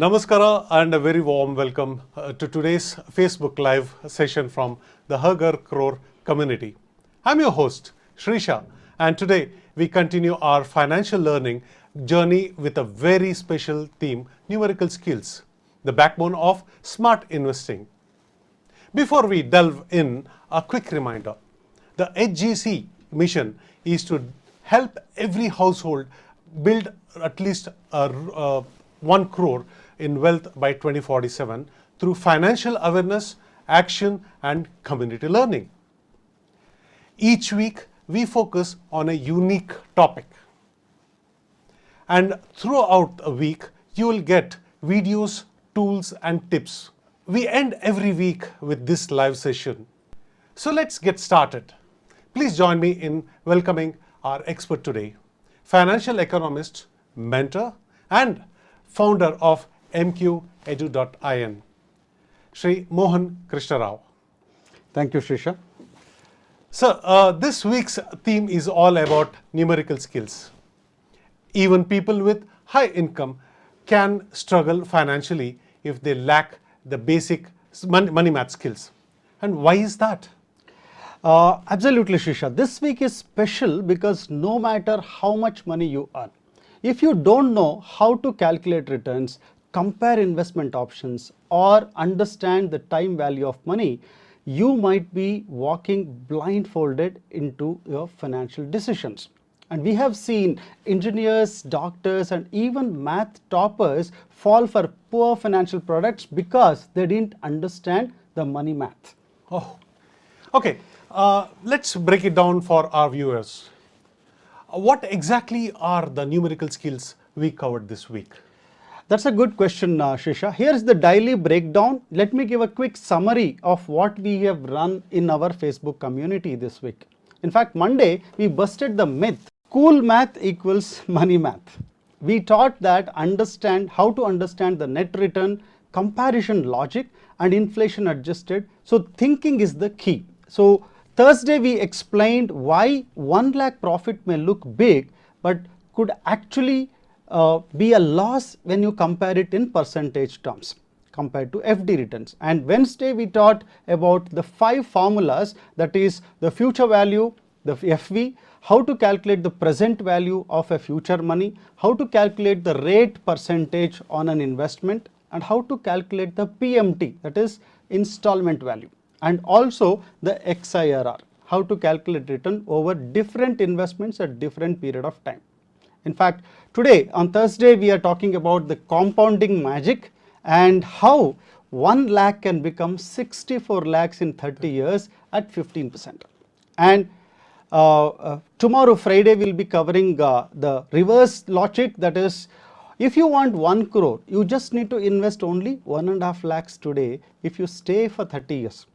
Namaskara and a very warm welcome to today's Facebook Live session from the CAGR Crore community. I'm your host, Shrisha, and today we continue our financial learning journey with a very special theme, numerical skills, the backbone of smart investing. Before we delve in, a quick reminder. The HGC mission is to help every household build at least 1 crore in wealth by 2047 through financial awareness, action and community learning. Each week we focus on a unique topic, and throughout a week you will get videos, tools and tips. We end every week with this live session. So let's get started. Please join me in welcoming our expert today, financial economist, mentor and founder of mqedu.in, Sri Mohan Krishnarao. Thank you, Shrisha. So, this week's theme is all about numerical skills. Even people with high income can struggle financially if they lack the basic money math skills. And why is that? Absolutely, Shrisha. This week is special because no matter how much money you earn, if you don't know how to calculate returns, compare investment options or understand the time value of money, you might be walking blindfolded into your financial decisions. And we have seen engineers, doctors and even math toppers fall for poor financial products because they didn't understand the money math. Oh, okay. Let's break it down for our viewers. What exactly are the numerical skills we covered this week? That's a good question, Shrisha. Here's the daily breakdown. Let me give a quick summary of what we have run in our Facebook community this week. In fact, Monday, we busted the myth, cool math equals money math. We taught that how to understand the net return, comparison logic and inflation adjusted. So thinking is the key. So Thursday, we explained why 1 lakh profit may look big, but could actually be a loss when you compare it in percentage terms compared to FD returns. And Wednesday, we taught about the 5 formulas, that is the future value, the FV, how to calculate the present value of a future money, how to calculate the rate percentage on an investment, and how to calculate the PMT, that is installment value, and also the XIRR, how to calculate return over different investments at different period of time. In fact, today on Thursday, we are talking about the compounding magic and how 1 lakh can become 64 lakhs in 30 years at 15%. And tomorrow, Friday, we will be covering the reverse logic, that is, if you want 1 crore, you just need to invest only 1.5 lakhs today if you stay for 30 years.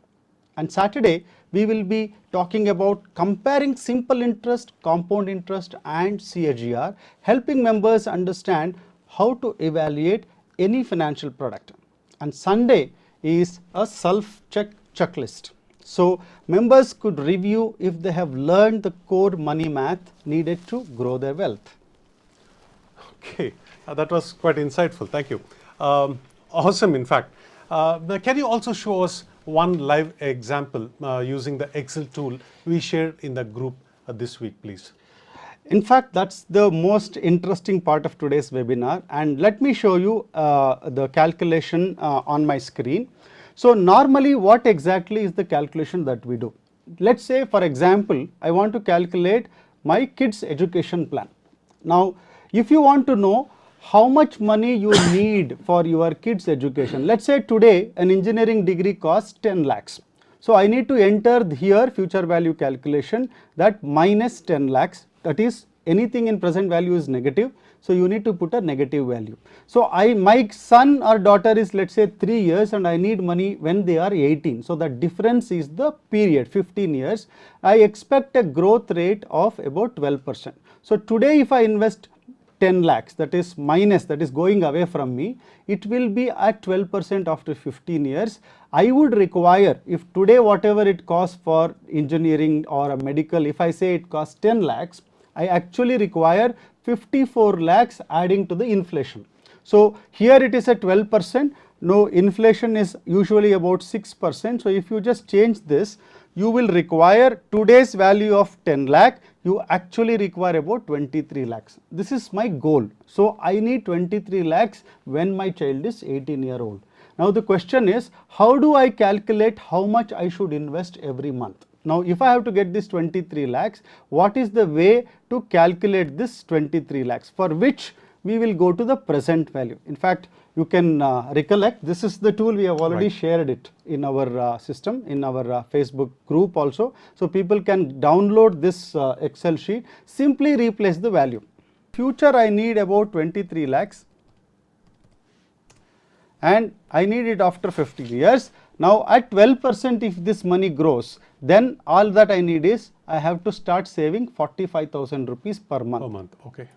And Saturday, we will be talking about comparing simple interest, compound interest and CAGR, helping members understand how to evaluate any financial product. And Sunday is a self-check checklist. So members could review if they have learned the core money math needed to grow their wealth. Okay, that was quite insightful. Thank you. Awesome, in fact. Can you also show us one live example using the Excel tool we shared in the group this week, please? In fact, that's the most interesting part of today's webinar, and let me show you the calculation on my screen. So normally, what exactly is the calculation that we do? Let's say, for example, I want to calculate my kids' education plan. Now, if you want to know how much money you need for your kids' education, let's say today an engineering degree costs 10 lakhs. So I need to enter here future value calculation, that minus 10 lakhs, that is anything in present value is negative. So you need to put a negative value. So my son or daughter is, let's say 3 years and I need money when they are 18. So the difference is the period, 15 years. I expect a growth rate of about 12%. So today if I invest 10 lakhs, that is minus, that is going away from me, it will be at 12% after 15 years. I would require, if today whatever it costs for engineering or a medical, if I say it costs 10 lakhs, I actually require 54 lakhs adding to the inflation. So here it is at 12%. No, inflation is usually about 6%. So if you just change this, you will require today's value of 10 lakh, you actually require about 23 lakhs. This is my goal. So I need 23 lakhs when my child is 18-year-old. Now the question is, how do I calculate how much I should invest every month? Now if I have to get this 23 lakhs, what is the way to calculate this 23 lakhs, for which we will go to the present value. In fact, you can recollect, this is the tool, we have already shared it in our system, in our Facebook group also. So people can download this Excel sheet, simply replace the value. Future I need about 23 lakhs and I need it after 50 years. Now at 12% if this money grows, then all that I need is I have to start saving 45,000 rupees per month. Per month, okay.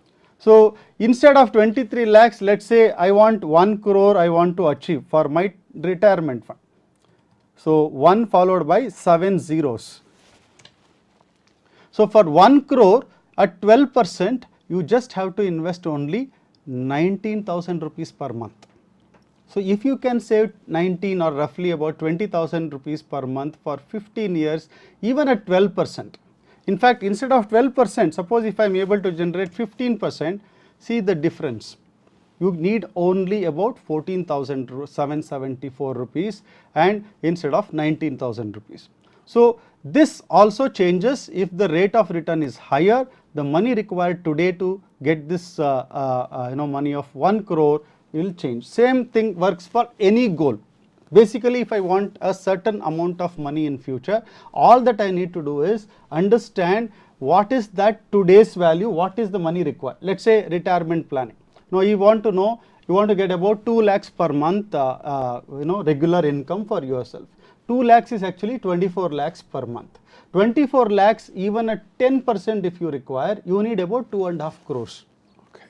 So instead of 23 lakhs, let's say I want 1 crore I want to achieve for my retirement fund. So 1 followed by 7 zeros. So for 1 crore at 12%, you just have to invest only 19,000 rupees per month. So if you can save 19 or roughly about 20,000 rupees per month for 15 years, even at 12%. In fact, instead of 12%, suppose if I am able to generate 15%, see the difference. You need only about 14,774 rupees and instead of 19,000 rupees. So this also changes if the rate of return is higher, the money required today to get this money of 1 crore will change. Same thing works for any goal. Basically, if I want a certain amount of money in future, all that I need to do is understand what is that today's value, what is the money required. Let's say retirement planning. Now you want to know, you want to get about 2 lakhs per month, regular income for yourself. 2 lakhs is actually 24 lakhs per month. 24 lakhs, even at 10% if you require, you need about 2.5 crores. Okay.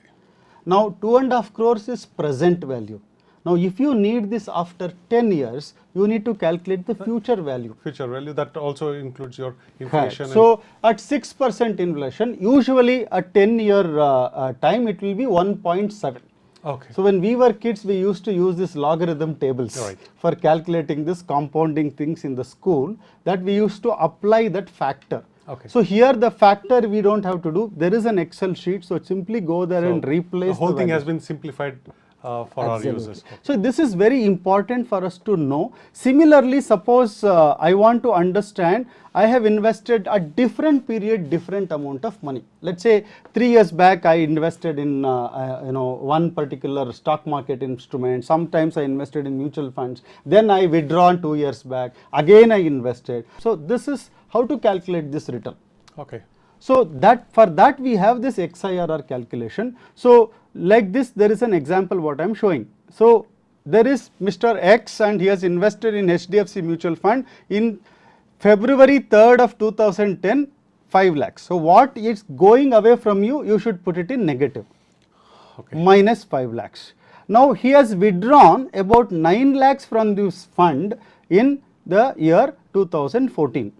Now 2.5 crores is present value. Now if you need this after 10 years, you need to calculate the future value. Future value, that also includes your inflation. Right. So at 6% inflation, usually a 10-year time it will be 1.7. Okay. So when we were kids, we used to use this logarithm tables Right. for calculating this compounding things in the school, that we used to apply that factor. Okay. So here the factor we don't have to do, there is an Excel sheet, so simply go there and replace the whole thing value. has been simplified for our users. Okay. So this is very important for us to know. Similarly, suppose I want to understand, I have invested a different period, different amount of money. Let's say 3 years back I invested in one particular stock market instrument. Sometimes I invested in mutual funds. Then I withdrawn 2 years back. Again I invested. So this is how to calculate this return. Okay. So that for that we have this XIRR calculation. So like this, there is an example what I am showing. So there is Mr. X and he has invested in HDFC mutual fund in February 3rd of 2010, 5 lakhs. So what is going away from you, you should put it in negative, Okay. minus 5 lakhs. Now he has withdrawn about 9 lakhs from this fund in the year 2014.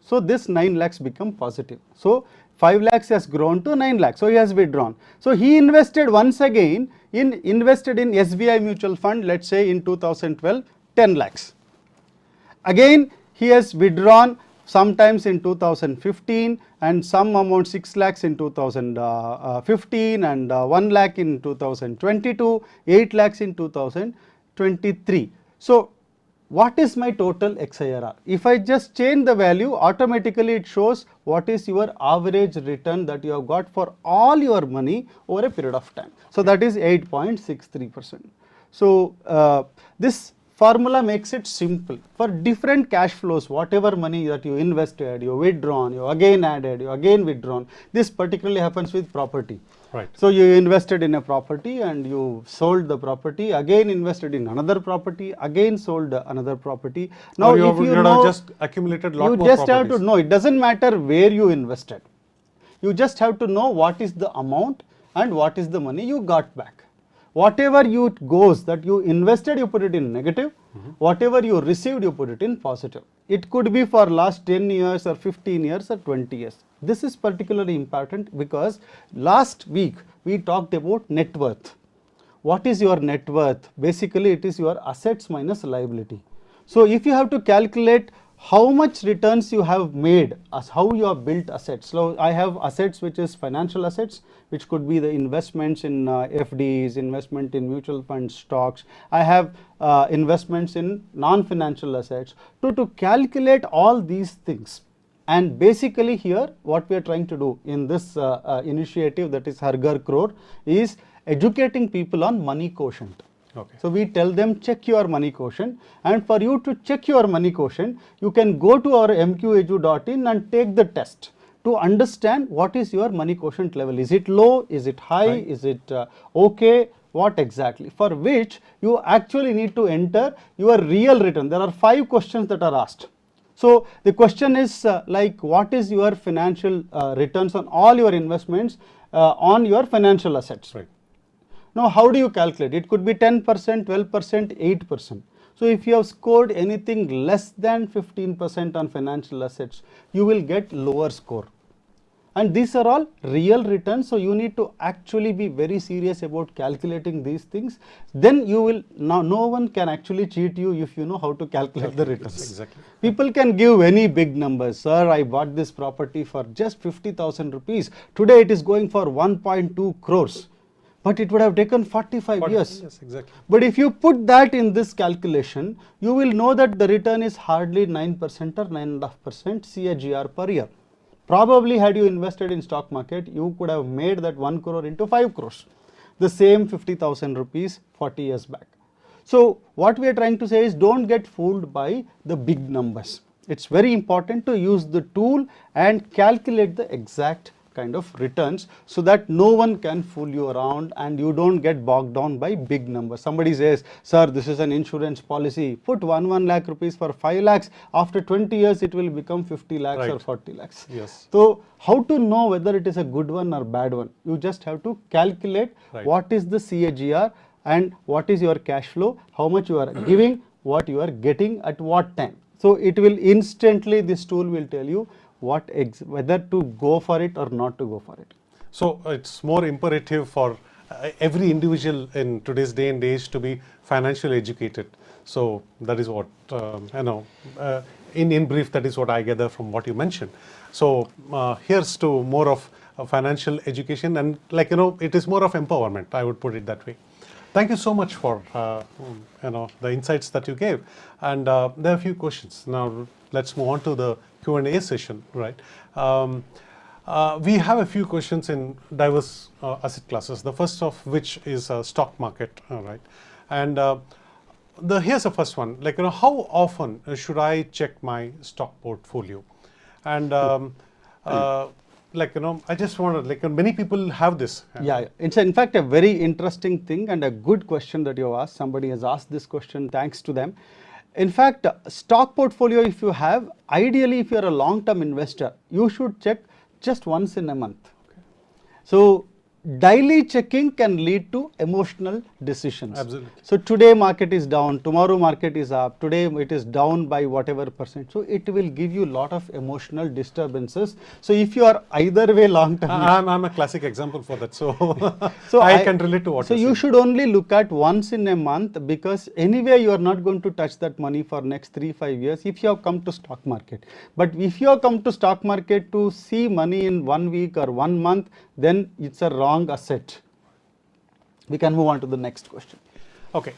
So this 9 lakhs become positive. So 5 lakhs has grown to 9 lakhs. So he has withdrawn. So he invested once again in SBI mutual fund, let's say in 2012, 10 lakhs. Again he has withdrawn sometimes in 2015 and some amount 6 lakhs in 2015 and 1 lakh in 2022, 8 lakhs in 2023. So what is my total XIRR? If I just change the value, automatically it shows what is your average return that you have got for all your money over a period of time. So that is 8.63%. So this formula makes it simple. For different cash flows, whatever money that you invested, you withdrawn, you again added, you again withdrawn. This particularly happens with property. Right. So you invested in a property and you sold the property, again invested in another property, again sold another property. Now you if you have know, just accumulated lot you more just properties. have to know, it doesn't matter where you invested. You just have to know what is the amount and what is the money you got back. Whatever you goes that you invested, you put it in negative. Whatever you received, you put it in positive. It could be for last 10 years or 15 years or 20 years. This is particularly important because last week we talked about net worth. what is your net worth? Basically, it is your assets minus liability. So if you have to calculate how much returns you have made, as how you have built assets. So I have assets which is financial assets, which could be the investments in FDs, investment in mutual funds, stocks. I have investments in non-financial assets. To calculate all these things, and basically here what we are trying to do in this initiative, that is XIRR Crore, is educating people on money quotient. Okay. So we tell them check your money quotient, and for you to check your money quotient, you can go to our mqedu.in and take the test to understand what is your money quotient level. Is it low? Is it high? Is it okay? What exactly? For which you actually need to enter your real return. There are 5 questions that are asked. So the question is like, what is your financial returns on all your investments on your financial assets? Right. Now, how do you calculate? It could be 10%, 12%, 8%. So if you have scored anything less than 15% on financial assets, you will get lower score. And these are all real returns. So you need to actually be very serious about calculating these things. Then you will, now no one can actually cheat you if you know how to calculate the returns. Exactly. People can give any big numbers. Sir, I bought this property for just 50,000 rupees. Today it is going for 1.2 crores. But it would have taken 45 years. Yes, exactly. But if you put that in this calculation, you will know that the return is hardly 9% or 9.5% CAGR per year. Probably had you invested in stock market, you could have made that 1 crore into 5 crores. The same 50,000 rupees 40 years back. So what we are trying to say is, don't get fooled by the big numbers. It's very important to use the tool and calculate the exact kind of returns, so that no one can fool you around and you don't get bogged down by big numbers. Somebody says, sir, this is an insurance policy, put 1 lakh rupees for 5 lakhs, after 20 years it will become 50 lakhs or 40 lakhs. Yes. So how to know whether it is a good one or bad one? You just have to calculate what is the CAGR and what is your cash flow, how much you are giving, what you are getting at what time. So it will instantly, this tool will tell you whether to go for it or not to go for it. So it's more imperative for every individual in today's day and age to be financially educated. So that is what, in brief, that is what I gather from what you mentioned. So here's to more of financial education, and it is more of empowerment, I would put it that way. Thank you so much for the insights that you gave. And there are a few questions. Now let's move on to the Q&A session, right? We have a few questions in diverse asset classes, the first of which is stock market, right? And here's the first one, how often should I check my stock portfolio? And I just wanted, many people have this. Yeah, it's in fact a very interesting thing and a good question that you have asked. Somebody has asked this question, thanks to them. In fact, stock portfolio, if you have, ideally if you are a long-term investor, you should check just once in a month. Okay. So daily checking can lead to emotional decisions. Absolutely. So today market is down, tomorrow market is up, today it is down by whatever percent. So it will give you a lot of emotional disturbances. So if you are either way long term, I'm a classic example for that. So I can relate to what so you should only look at once in a month, because anyway you are not going to touch that money for next 3-5 years if you have come to stock market. But if you have come to stock market to see money in 1 week or 1 month, then it's a wrong asset. We can move on to the next question. Okay,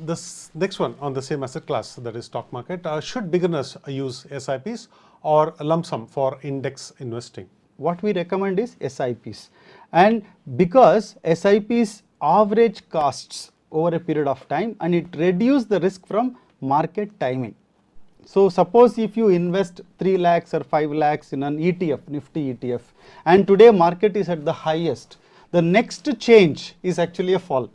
this next one on the same asset class, that is stock market. Should beginners use SIPs or a lump sum for index investing? What we recommend is SIPs, and because SIPs average costs over a period of time and it reduces the risk from market timing. So suppose if you invest 3 lakhs or 5 lakhs in an ETF, Nifty ETF, and today market is at the highest, the next change is actually a fall.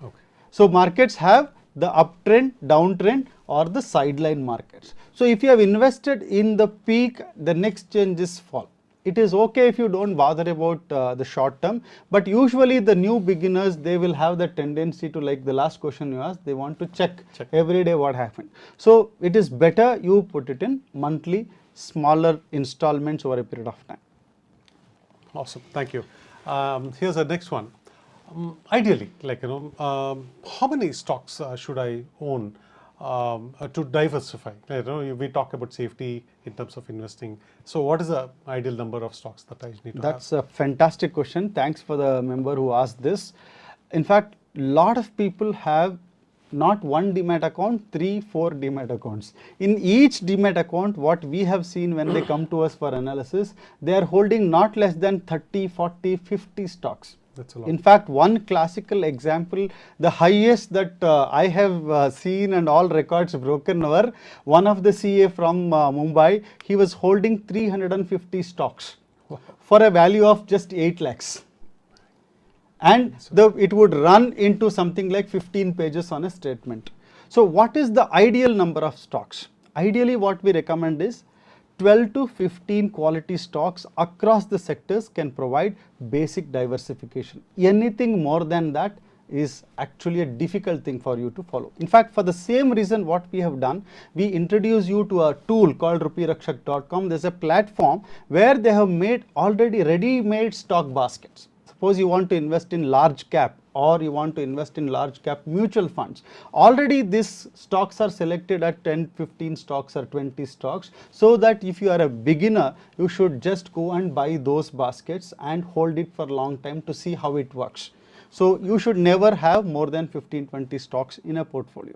Okay. So markets have the uptrend, downtrend, or the sideline markets. So if you have invested in the peak, the next change is fall. It is okay if you don't bother about the short term, but usually the new beginners, they will have the tendency to, like the last question you asked, they want to check every day what happened. So it is better you put it in monthly, smaller installments over a period of time. Awesome, thank you. Here's the next one. Ideally, like, how many stocks should I own to diversify? We talk about safety in terms of investing. So what is the ideal number of stocks that I need to That's have? a fantastic question. Thanks for the member who asked this. In fact, lot of people have not one demat account, 3-4 demat accounts. In each demat account, what we have seen when they come to us for analysis, they are holding not less than 30, 40, 50 stocks. That's a lot. In fact, one classical example, the highest that I have seen and all records broken were one of the CA from Mumbai. He was holding 350 stocks for a value of just 8 lakhs. And it would run into something like 15 pages on a statement. So what is the ideal number of stocks? Ideally, what we recommend is 12 to 15 quality stocks across the sectors can provide basic diversification. Anything more than that is actually a difficult thing for you to follow. In fact, for the same reason what we have done, we introduce you to a tool called rupeerakshak.com. There's a platform where they have made already ready-made stock baskets. Suppose you want to invest in large cap or you want to invest in large cap mutual funds. Already these stocks are selected at 10, 15 stocks or 20 stocks, so that if you are a beginner, you should just go and buy those baskets and hold it for a long time to see how it works. So you should never have more than 15, 20 stocks in a portfolio.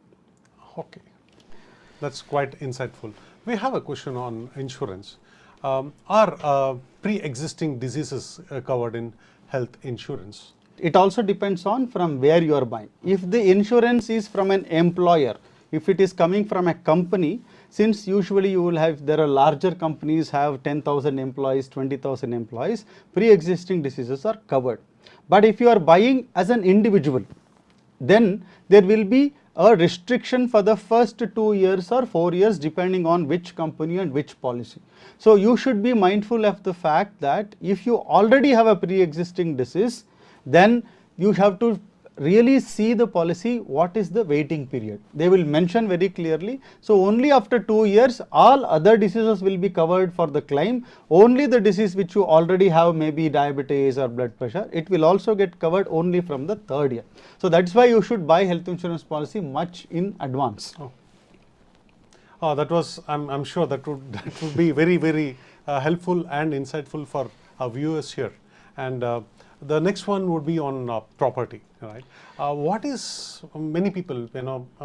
Okay, that's quite insightful. We have a question on insurance. Are pre-existing diseases covered in health insurance? It also depends on from where you are buying. If the insurance is from an employer, if it is coming from a company, since usually you will have, there are larger companies have 10,000 employees, 20,000 employees, pre-existing diseases are covered. But if you are buying as an individual, then there will be a restriction for the first 2 years or 4 years depending on which company and which policy. So you should be mindful of the fact that if you already have a pre-existing disease, then you have to really see the policy, what is the waiting period. They will mention very clearly. So only after 2 years, all other diseases will be covered for the claim. Only the disease which you already have, maybe diabetes or blood pressure, it will also get covered only from the 3rd year. So that's why you should buy health insurance policy much in advance. That was, I'm sure that would be very, very helpful and insightful for our viewers here. And the next one would be on property, right? What is, many people,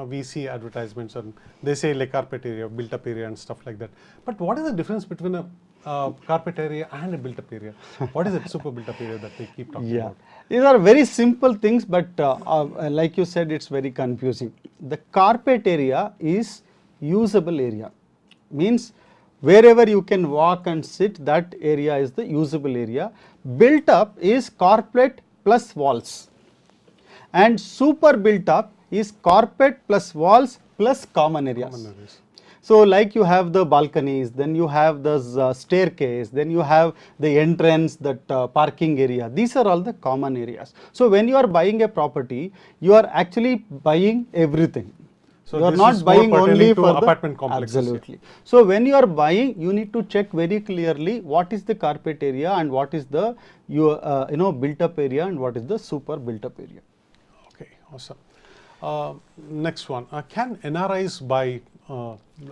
we see advertisements and they say like carpet area, built up area and stuff like that. But what is the difference between a carpet area and a built up area? What is it, super built up area that they keep talking about? These are very simple things, but like you said, it's very confusing. The carpet area is usable area, means wherever you can walk and sit, that area is the usable area. Built up is carpet plus walls, and super built up is carpet plus walls plus common areas. So like you have the balconies, then you have the staircase, then you have the entrance, that parking area. These are all the common areas. So when you are buying a property, you are actually buying everything. So you are not buying only for the apartment complexes. Absolutely. So when you are buying, you need to check very clearly what is the carpet area and what is the built up area and what is the super built up area. Okay, awesome. Next one, can NRIs buy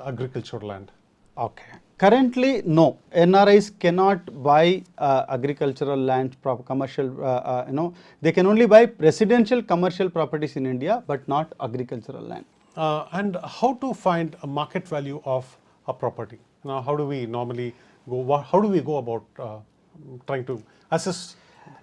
agricultural land? Okay. Currently, no. NRIs cannot buy agricultural land, commercial, they can only buy residential commercial properties in India, but not agricultural land. And how to find a market value of a property? Now, how do we normally go, how do we go about trying to assess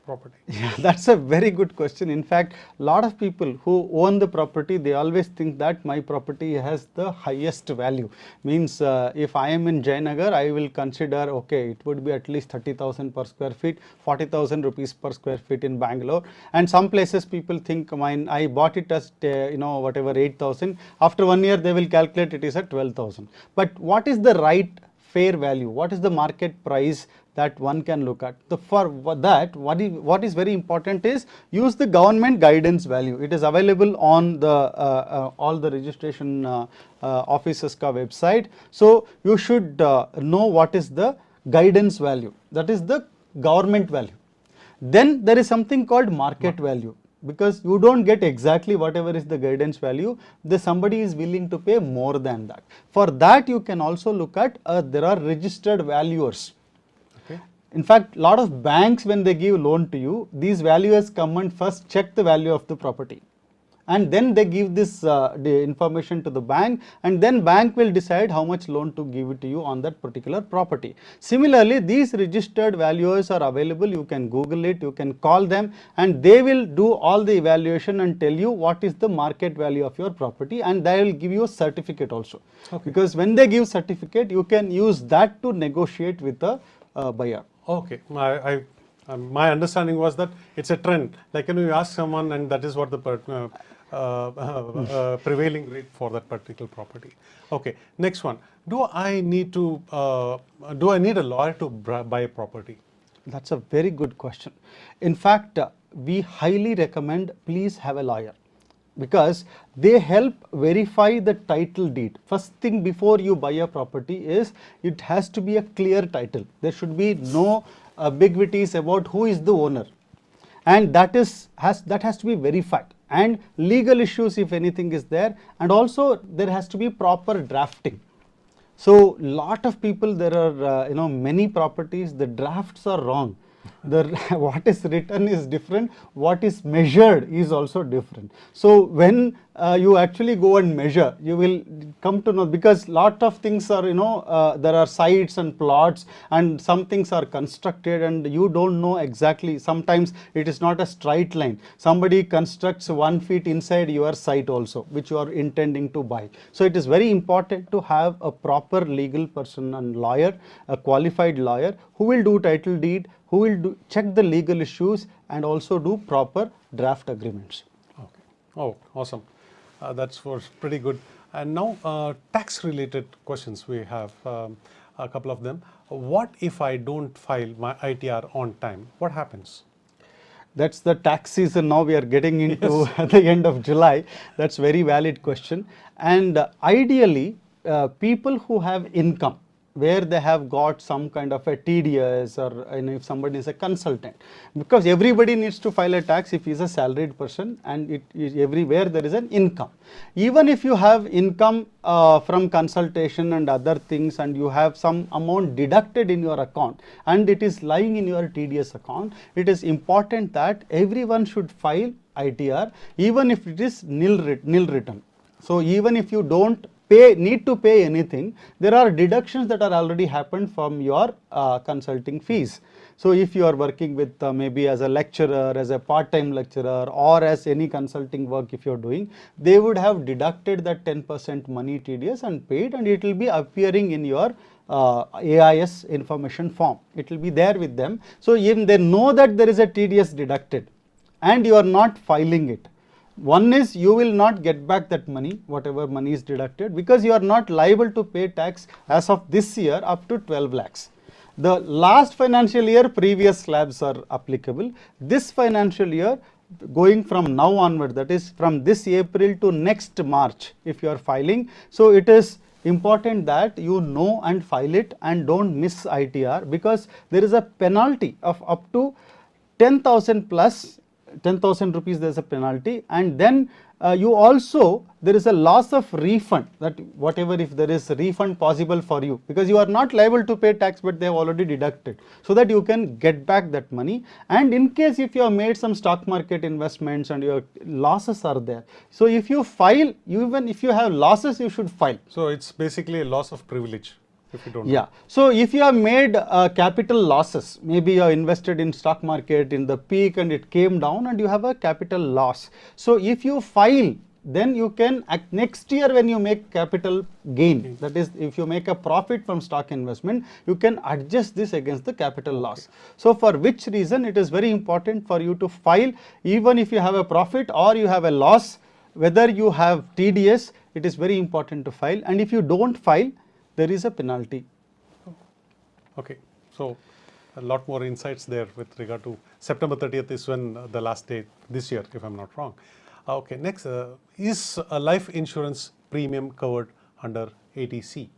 property? Yeah, that's a very good question. In fact, a lot of people who own the property, they always think that my property has the highest value. Means if I am in Jayanagar, I will consider, okay, it would be at least 30,000 per square feet, 40,000 rupees per square feet in Bangalore. And some places people think I bought it as, whatever 8,000. After 1 year, they will calculate it is at 12,000. But what is the right fair value? What is the market price that one can look at? For that, what is very important is use the government guidance value. It is available on the all the registration offices ka website. So you should know what is the guidance value. That is the government value. Then there is something called market value. because you don't get exactly whatever is the guidance value, somebody is willing to pay more than that. For that you can also look at there are registered valuers. Okay. In fact, lot of banks, when they give loan to you, these valuers come and first check the value of the property, and then they give this the information to the bank, and then bank will decide how much loan to give it to you on that particular property. Similarly, these registered valuers are available. You can Google it, you can call them, and they will do all the evaluation and tell you what is the market value of your property, and they will give you a certificate also. Okay. Because when they give certificate, you can use that to negotiate with the buyer. Okay, my understanding was that it's a trend. Like, you ask someone, and that is what the prevailing rate for that particular property. Okay, next one. Do I need a lawyer to buy a property? That's a very good question. In fact, we highly recommend please have a lawyer, because they help verify the title deed. First thing before you buy a property is it has to be a clear title. There should be no ambiguities about who is the owner, and that has to be verified, and legal issues if anything is there, and also there has to be proper drafting. So lot of people, there are many properties, the drafts are wrong. What is written is different, what is measured is also different. So when you actually go and measure, you will come to know, because lot of things are, there are sites and plots, and some things are constructed and you don't know exactly. Sometimes it is not a straight line. Somebody constructs 1 feet inside your site also, which you are intending to buy. So it is very important to have a proper legal person and lawyer, a qualified lawyer, who will do title deed, who will check the legal issues, and also do proper draft agreements. Okay. Oh, awesome. That was pretty good. And now tax related questions, we have a couple of them. What if I don't file my ITR on time? What happens? That's the tax season now we are getting into. At the end of July. That's very valid question. And ideally, people who have income, where they have got some kind of a TDS, or if somebody is a consultant, because everybody needs to file a tax if he is a salaried person, and it is everywhere there is an income. Even if you have income from consultation and other things, and you have some amount deducted in your account and it is lying in your TDS account, it is important that everyone should file ITR, even if it is nil return. So even if you don't need to pay anything, there are deductions that are already happened from your consulting fees. So if you are working with maybe as a lecturer, as a part-time lecturer, or as any consulting work if you are doing, they would have deducted that 10% money TDS and paid, and it will be appearing in your AIS information form. It will be there with them. So even they know that there is a TDS deducted and you are not filing it. One is you will not get back that money, whatever money is deducted, because you are not liable to pay tax as of this year up to 12 lakhs. The last financial year, previous slabs are applicable. This financial year, going from now onward, that is from this April to next March, if you are filing. So it is important that you know and file it, and don't miss ITR, because there is a penalty of up to 10,000 plus 10,000 rupees, there is a penalty, and then you also, there is a loss of refund, that whatever, if there is a refund possible for you, because you are not liable to pay tax but they have already deducted, so that you can get back that money. And in case if you have made some stock market investments and your losses are there, so if you file, even if you have losses, you should file. So it's basically a loss of privilege. If you don't know. So if you have made capital losses, maybe you have invested in stock market in the peak and it came down and you have a capital loss. So if you file, then you can next year when you make capital gain, that is if you make a profit from stock investment, you can adjust this against the capital loss. So for which reason it is very important for you to file, even if you have a profit or you have a loss, whether you have TDS, it is very important to file, and if you don't file, there is a penalty. Okay, so a lot more insights there with regard to September 30th is when the last day this year, if I'm not wrong. Okay, next, is a life insurance premium covered under ATC?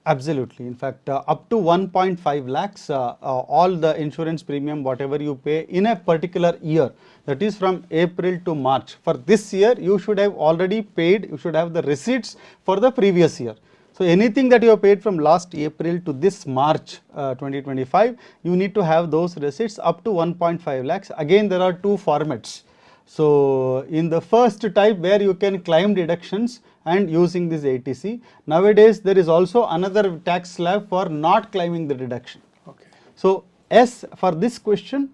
Absolutely. In fact, up to 1.5 lakhs, all the insurance premium, whatever you pay in a particular year, that is from April to March. For this year, you should have already paid, you should have the receipts for the previous year. So, anything that you have paid from last April to this March 2025, you need to have those receipts up to 1.5 lakhs. Again, there are two formats. So, in the first type where you can claim deductions and using this ATC, nowadays there is also another tax slab for not claiming the deduction. Okay. So, yes, for this question,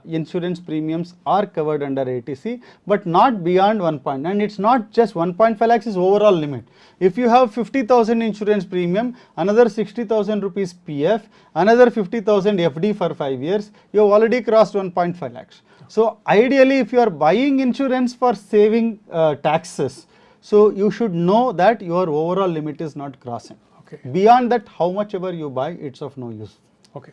insurance premiums are covered under ATC, but not beyond 1 point, and it's not just 1.5 lakhs is overall limit. If you have 50,000 insurance premium, another 60,000 rupees PF, another 50,000 FD for 5 years, you have already crossed 1.5 lakhs. So, ideally if you are buying insurance for saving taxes, so you should know that your overall limit is not crossing. Okay. Beyond that, how much ever you buy, it's of no use. Okay.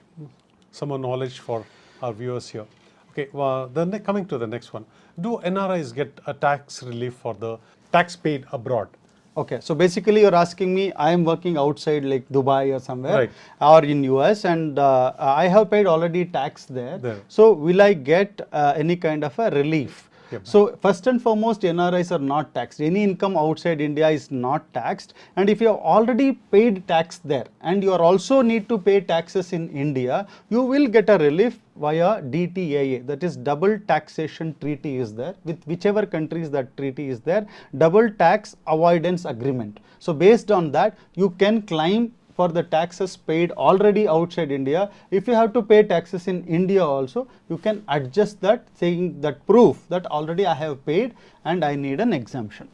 Some more knowledge for our viewers here. Okay, then coming to the next one. Do NRIs get a tax relief for the tax paid abroad? Okay, so basically you're asking me, I am working outside like Dubai or somewhere, right, or in US, and I have paid already tax there. So will I get any kind of a relief? Yep. So first and foremost, NRIs are not taxed. Any income outside India is not taxed, and if you have already paid tax there and you are also need to pay taxes in India, you will get a relief via DTAA, that is double taxation treaty is there. With whichever countries that treaty is there, double tax avoidance agreement. So based on that, you can claim for the taxes paid already outside India. If you have to pay taxes in India also, you can adjust that, saying that proof that already I have paid and I need an exemption.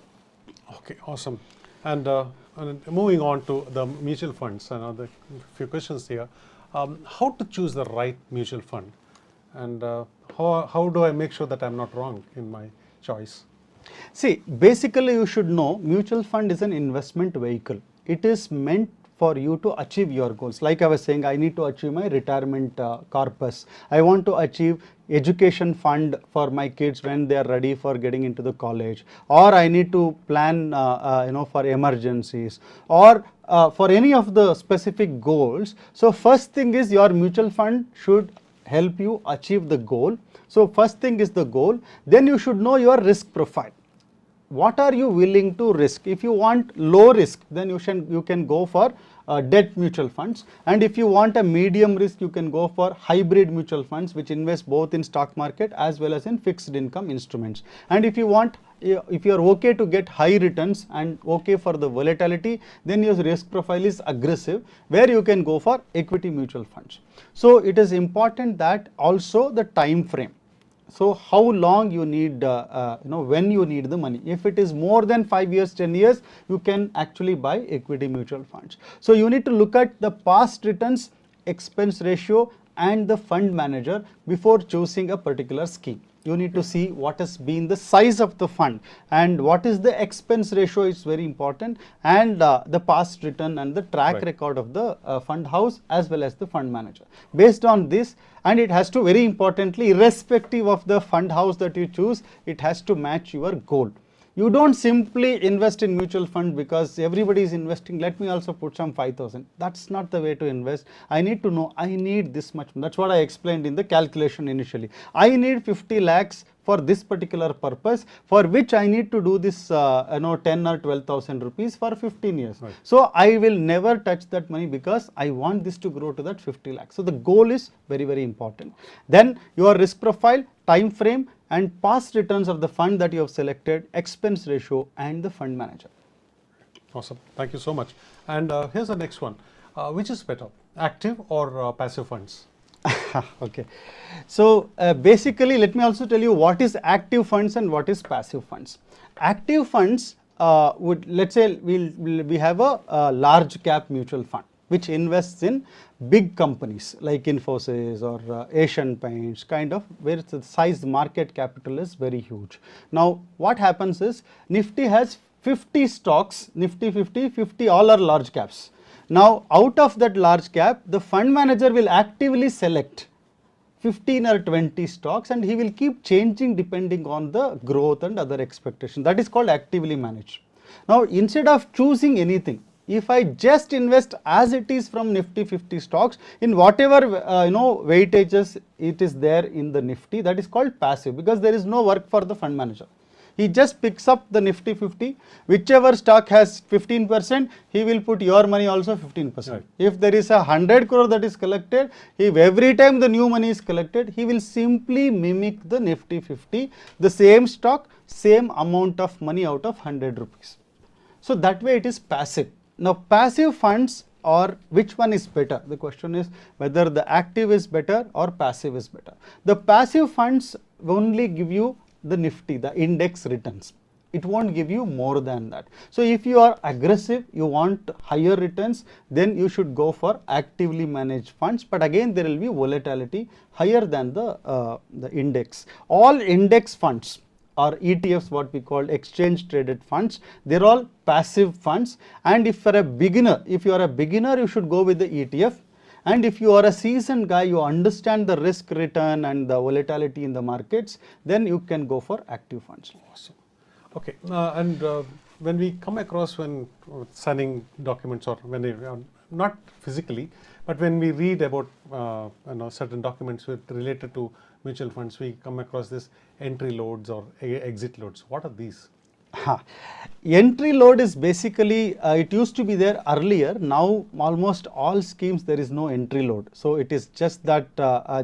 Okay, awesome. And moving on to the mutual funds, another few questions here. How to choose the right mutual fund, and how do I make sure that I'm not wrong in my choice? See, basically you should know mutual fund is an investment vehicle. It is meant for you to achieve your goals. Like I was saying, I need to achieve my retirement corpus. I want to achieve education fund for my kids when they are ready for getting into the college, or I need to plan for emergencies, or for any of the specific goals. So first thing is your mutual fund should help you achieve the goal. So first thing is the goal. Then you should know your risk profile. What are you willing to risk? If you want low risk, then you can go for debt mutual funds, and if you want a medium risk, you can go for hybrid mutual funds which invest both in stock market as well as in fixed income instruments. And if you are okay to get high returns and okay for the volatility, then your risk profile is aggressive, where you can go for equity mutual funds. So it is important that also the time frame. So how long you need, when you need the money. If it is more than 5 years, 10 years, you can actually buy equity mutual funds. So you need to look at the past returns, expense ratio and the fund manager before choosing a particular scheme. You need to see what has been the size of the fund and what is the expense ratio is very important, and the past return and the track record of the fund house as well as the fund manager. Based on this, and it has to, very importantly, irrespective of the fund house that you choose, it has to match your goal. You don't simply invest in mutual fund because everybody is investing, let me also put some 5,000. That's not the way to invest. I need to know I need this much. That's what I explained in the calculation initially. I need 50 lakhs for this particular purpose, for which I need to do this 10 or 12,000 rupees for 15 years. Right. So I will never touch that money because I want this to grow to that 50 lakhs. So the goal is very, very important. Then your risk profile, time frame and past returns of the fund that you have selected, expense ratio and the fund manager. Awesome. Thank you so much. And here's the next one. Which is better, active or passive funds? Okay. So basically, let me also tell you what is active funds and what is passive funds. Active funds let's say we have a large cap mutual fund which invests in big companies like Infosys or Asian Paints, kind of, where the size market capital is very huge. Now what happens is Nifty has 50 stocks, Nifty 50 all are large caps. Now out of that large cap, the fund manager will actively select 15 or 20 stocks and he will keep changing depending on the growth and other expectations. That is called actively managed. Now instead of choosing anything, If I just invest as it is from Nifty 50 stocks in whatever weightages it is there in the Nifty, that is called passive, because there is no work for the fund manager. He just picks up the Nifty 50, whichever stock has 15%, he will put your money also 15%. Right. If there is 100 crore that is collected, if every time the new money is collected, he will simply mimic the Nifty 50, the same stock, same amount of money out of 100 rupees. So that way it is passive. Now passive funds, or which one is better? The question is whether the active is better or passive is better. The passive funds only give you the Nifty, the index returns. It won't give you more than that. So if you are aggressive, you want higher returns, then you should go for actively managed funds. But again, there will be volatility higher than the index. All index funds or ETFs, what we call exchange traded funds, they're all passive funds. And if you are a beginner, you should go with the ETF. And if you are a seasoned guy, you understand the risk return and the volatility in the markets, then you can go for active funds. Awesome. Okay, when we come across when signing documents, or when they, not physically, but when we read about certain documents related to mutual funds, we come across this entry loads or exit loads. What are these? Entry load is basically, it used to be there earlier. Now almost all schemes there is no entry load. So it is just that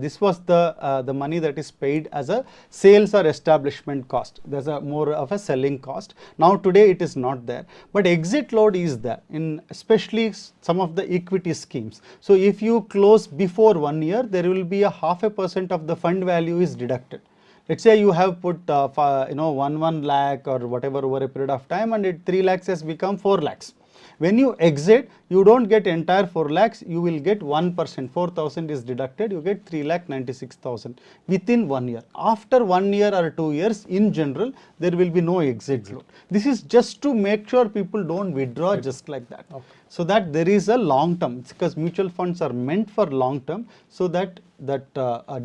this was the money that is paid as a sales or establishment cost. There's a more of a selling cost. Now today it is not there. But exit load is there in especially some of the equity schemes. So if you close before 1 year, there will be a 0.5% of the fund value is deducted. Let's say you have put 1 lakh or whatever over a period of time, and 3 lakhs has become 4 lakhs. When you exit, you don't get entire 4 lakhs, you will get 1%, 4,000 is deducted, you get 3,96,000 within 1 year. After 1 year or 2 years, in general, there will be no exit load. This is just to make sure people don't withdraw just like that. Okay. So that there is a long term, because mutual funds are meant for long term, so that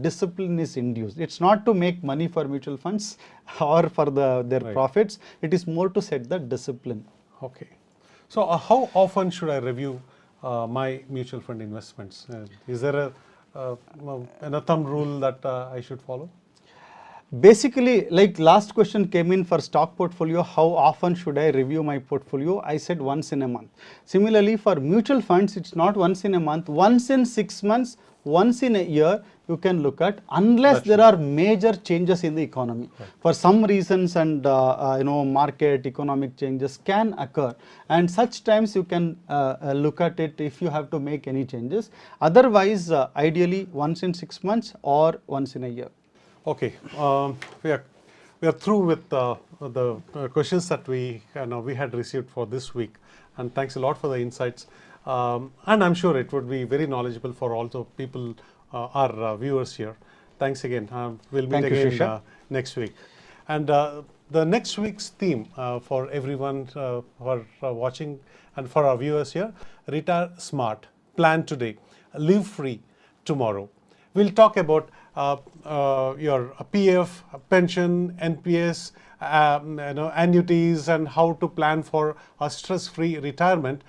discipline is induced. It's not to make money for mutual funds or for their profits. It is more to set the discipline. Okay. So how often should I review my mutual fund investments? Is there a thumb rule that I should follow? Basically, like last question came in for stock portfolio, how often should I review my portfolio? I said once in a month. Similarly, for mutual funds, it's not once in a month, once in 6 months, once in a year, you can look at, unless there are major changes in the economy. Right. For some reasons, and market economic changes can occur, and such times you can look at it if you have to make any changes. Otherwise, ideally once in 6 months or once in a year. Okay, we are through with the questions that we had received for this week, and thanks a lot for the insights. And I'm sure it would be very knowledgeable for also people, our viewers here. Thanks again. We'll meet again next week. And the next week's theme for everyone who are watching and for our viewers here: retire smart, plan today, live free tomorrow. We'll talk about your PF, pension, NPS, annuities, and how to plan for a stress-free retirement,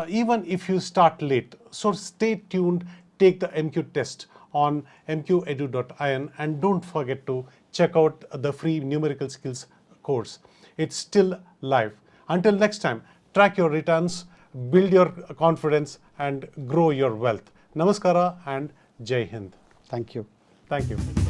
even if you start late. So stay tuned, take the MQ test on mqedu.in, and don't forget to check out the free numerical skills course. It's still live. Until next time, track your returns, build your confidence, and grow your wealth. Namaskara and Jai Hind. Thank you. Thank you.